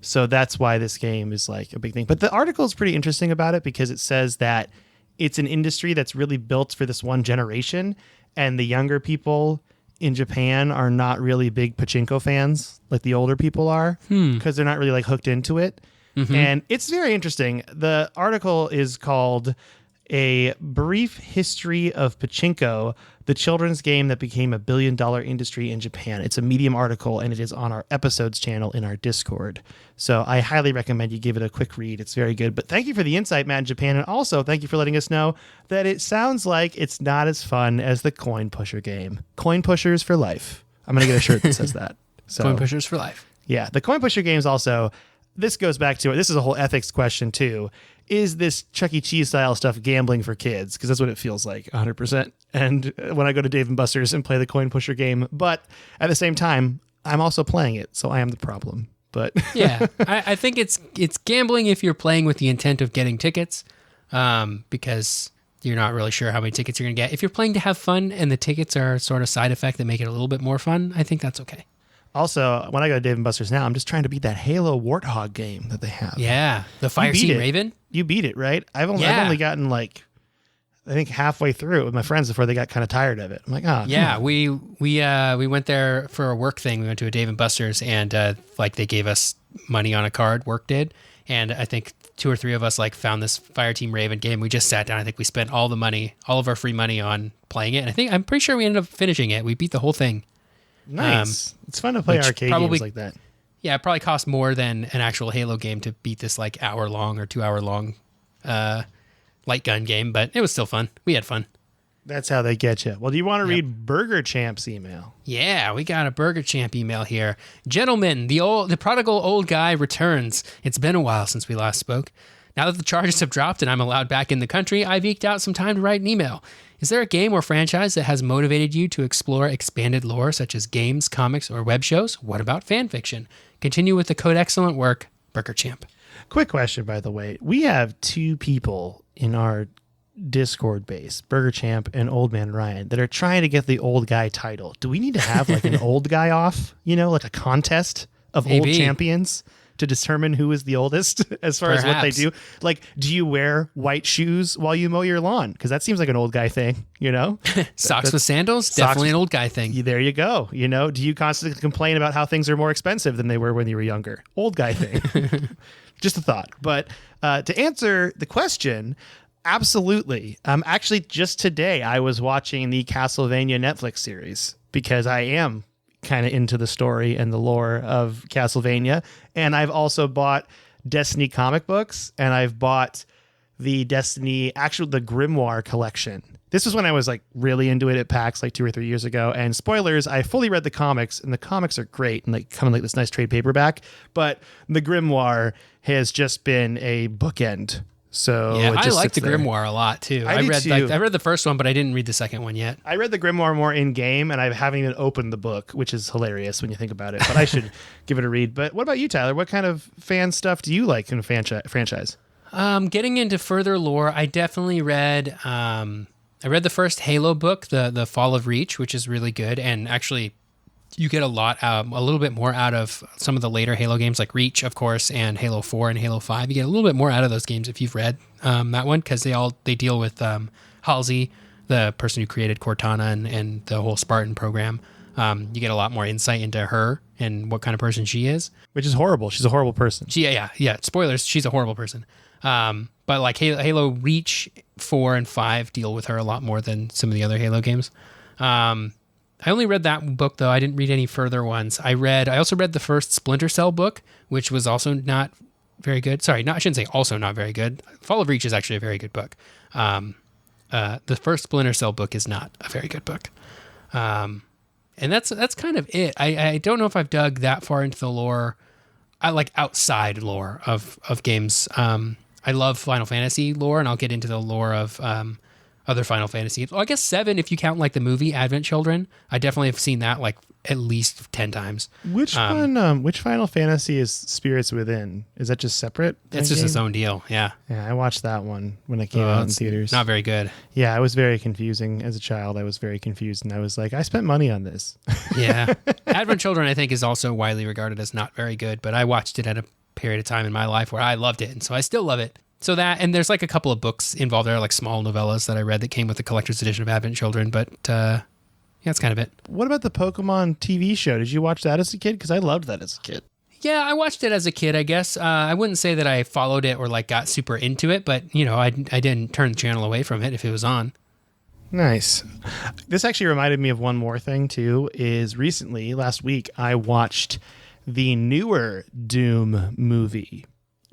So that's why this game is like a big thing. But the article is pretty interesting about it because it says that it's an industry that's really built for this one generation. And the younger people in Japan are not really big pachinko fans like the older people are because they're not really like hooked into it. Mm-hmm. And it's very interesting. The article is called A Brief History of Pachinko, the children's game that became a billion-dollar industry in Japan. It's a Medium article, and it is on our episodes channel in our Discord. So I highly recommend you give it a quick read. It's very good. But thank you for the insight, Matt in Japan. And also thank you for letting us know that it sounds like it's not as fun as the coin pusher game. Coin pushers for life. I'm going to get a shirt that says that. So, coin pushers for life. Yeah. The coin pusher games also... this goes back to it. This is a whole ethics question too. Is this Chuck E. Cheese style stuff gambling for kids? Because that's what it feels like, 100%. And when I go to Dave & Buster's and play the coin pusher game, but at the same time, I'm also playing it, so I am the problem. But yeah, I think it's gambling if you're playing with the intent of getting tickets, because you're not really sure how many tickets you're going to get. If you're playing to have fun and the tickets are sort of side effect that make it a little bit more fun, I think that's okay. Also, when I go to Dave & Buster's now, I'm just trying to beat that Halo Warthog game that they have. Yeah, the Fire Team Raven. You beat it, right? I've only gotten like, I think halfway through it with my friends before they got kind of tired of it. I'm like, oh, yeah, we went there for a work thing. We went to a Dave & Buster's and like they gave us money on a card. Work did, and I think 2 or 3 of us like found this Fire Team Raven game. We just sat down. I think we spent all of our free money on playing it. And I'm pretty sure we ended up finishing it. We beat the whole thing. Nice. It's fun to play arcade games like that. Yeah, it probably cost more than an actual Halo game to beat this like hour-long or 2-hour-long light gun game, but it was still fun. We had fun. That's how they get you. Well, do you want to read Burger Champ's email? Yeah, we got a Burger Champ email here. Gentlemen, the prodigal old guy returns. It's been a while since we last spoke. Now that the charges have dropped and I'm allowed back in the country, I've eked out some time to write an email. Is there a game or franchise that has motivated you to explore expanded lore, such as games, comics, or web shows? What about fan fiction? Continue with the code excellent work, Burger Champ. Quick question, by the way. We have 2 people in our Discord base, Burger Champ and Old Man Ryan, that are trying to get the old guy title. Do we need to have like an old guy off, like a contest of old champions to determine who is the oldest as far as what they do? Like, do you wear white shoes while you mow your lawn? Because that seems like an old guy thing, Socks with sandals? Definitely an old guy thing. There you go. Do you constantly complain about how things are more expensive than they were when you were younger? Old guy thing. Just a thought. But to answer the question, absolutely. Actually, just today, I was watching the Castlevania Netflix series because I am kind of into the story and the lore of Castlevania. And I've also bought Destiny comic books, and I've bought the Grimoire collection. This was when I was like really into it at PAX like 2 or 3 years ago. And spoilers, I fully read the comics, and the comics are great and like come in like this nice trade paperback. But the Grimoire has just been a bookend. So yeah, I like the Grimoire a lot too. I read the first one, but I didn't read the second one yet. I read the Grimoire more in game, and I haven't even opened the book, which is hilarious when you think about it. But I should give it a read. But what about you, Tyler? What kind of fan stuff do you like in a franchise? Getting into further lore, I definitely read. I read the first Halo book, the Fall of Reach, which is really good, and actually, you get a little bit more out of some of the later Halo games, like Reach, of course, and Halo 4 and Halo 5. You get a little bit more out of those games if you've read that one, because they deal with Halsey, the person who created Cortana and the whole Spartan program. You get a lot more insight into her and what kind of person she is. Which is horrible. She's a horrible person. Yeah. Spoilers, she's a horrible person. But like Halo Reach 4 and 5 deal with her a lot more than some of the other Halo games. I only read that book, though. I didn't read any further ones. I also read the first Splinter Cell book, which was also not very good. Sorry, I shouldn't say also not very good. Fall of Reach is actually a very good book. The first Splinter Cell book is not a very good book. And that's kind of it. I don't know if I've dug that far into the lore. I like outside lore of games. I love Final Fantasy lore, and I'll get into the lore of other Final Fantasy. Well, I guess 7 if you count like the movie Advent Children. I definitely have seen that like at least 10 times. Which one? Which Final Fantasy is Spirits Within? Is that just separate? It's just its own deal. Yeah. Yeah, I watched that one when it came out in theaters. Not very good. Yeah, it was very confusing as a child. I was very confused, and I was like, I spent money on this. Yeah. Advent Children, I think, is also widely regarded as not very good, but I watched it at a period of time in my life where I loved it, and so I still love it. So that, and there's like a couple of books involved there, like small novellas that I read that came with the collector's edition of Advent Children, but yeah, that's kind of it. What about the Pokemon TV show? Did you watch that as a kid? Because I loved that as a kid. Yeah, I watched it as a kid, I guess. I wouldn't say that I followed it or like got super into it, but I didn't turn the channel away from it if it was on. Nice. This actually reminded me of one more thing too, is recently, last week, I watched the newer Doom movie,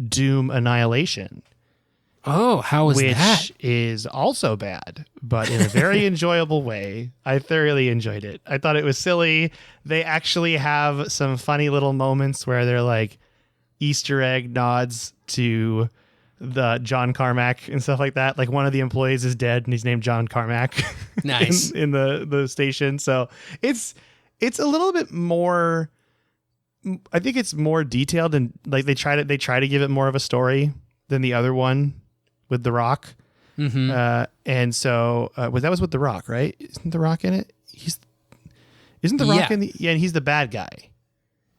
Doom Annihilation. Oh, how was that? Which is also bad, but in a very enjoyable way. I thoroughly enjoyed it. I thought it was silly. They actually have some funny little moments where they're like, Easter egg nods to the John Carmack and stuff like that. Like one of the employees is dead and he's named John Carmack. Nice. in the station. So it's a little bit more, I think it's more detailed, and like they try to give it more of a story than the other one with The Rock. Mm-hmm. And so that was with The Rock, right? Isn't The Rock in it? Isn't The Rock in the, and he's the bad guy.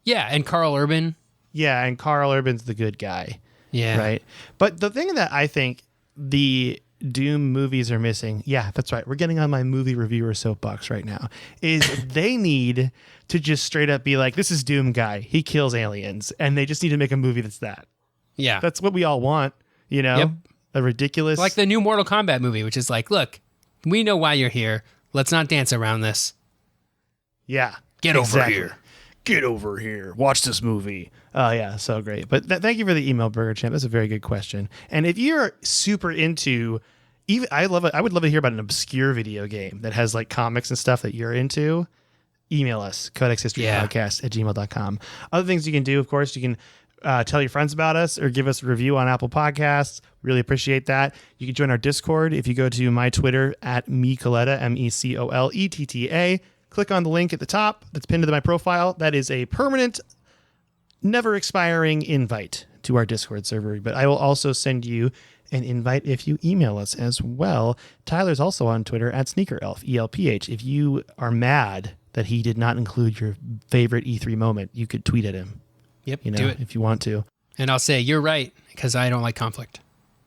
Yeah. And Carl Urban. Yeah. And Carl Urban's the good guy. Yeah. Right. But the thing that I think the Doom movies are missing, yeah, that's right, we're getting on my movie reviewer soapbox right now, is they need to just straight up be like, this is Doom guy, he kills aliens, and they just need to make a movie that's that. Yeah. That's what we all want, you know? Yep. A ridiculous... Like the new Mortal Kombat movie, which is like, look, we know why you're here. Let's not dance around this. Yeah. Get over here. Get over here. Watch this movie. Oh, yeah, so great. But thank you for the email, Burger Champ. That's a very good question. And if you're super into... I would love to hear about an obscure video game that has like comics and stuff that you're into. Email us, codexhistorypodcast@gmail.com. Other things you can do, of course, you can tell your friends about us or give us a review on Apple Podcasts. Really appreciate that. You can join our Discord if you go to my Twitter @mecoletta, MECOLETTA. Click on the link at the top that's pinned to my profile. That is a permanent, never expiring invite to our Discord server. But I will also send you an invite if you email us as well. Tyler's also on Twitter @SneakerElf, ELPH. If you are mad that he did not include your favorite E3 moment, you could tweet at him. Yep, you know, do it if you want to. And I'll say, you're right, because I don't like conflict.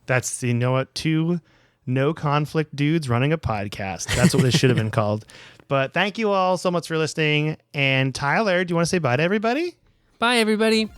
That's, you know what, two no conflict dudes running a podcast. That's what this should have been called. But thank you all so much for listening. And Tyler, do you want to say bye to everybody? Bye, everybody.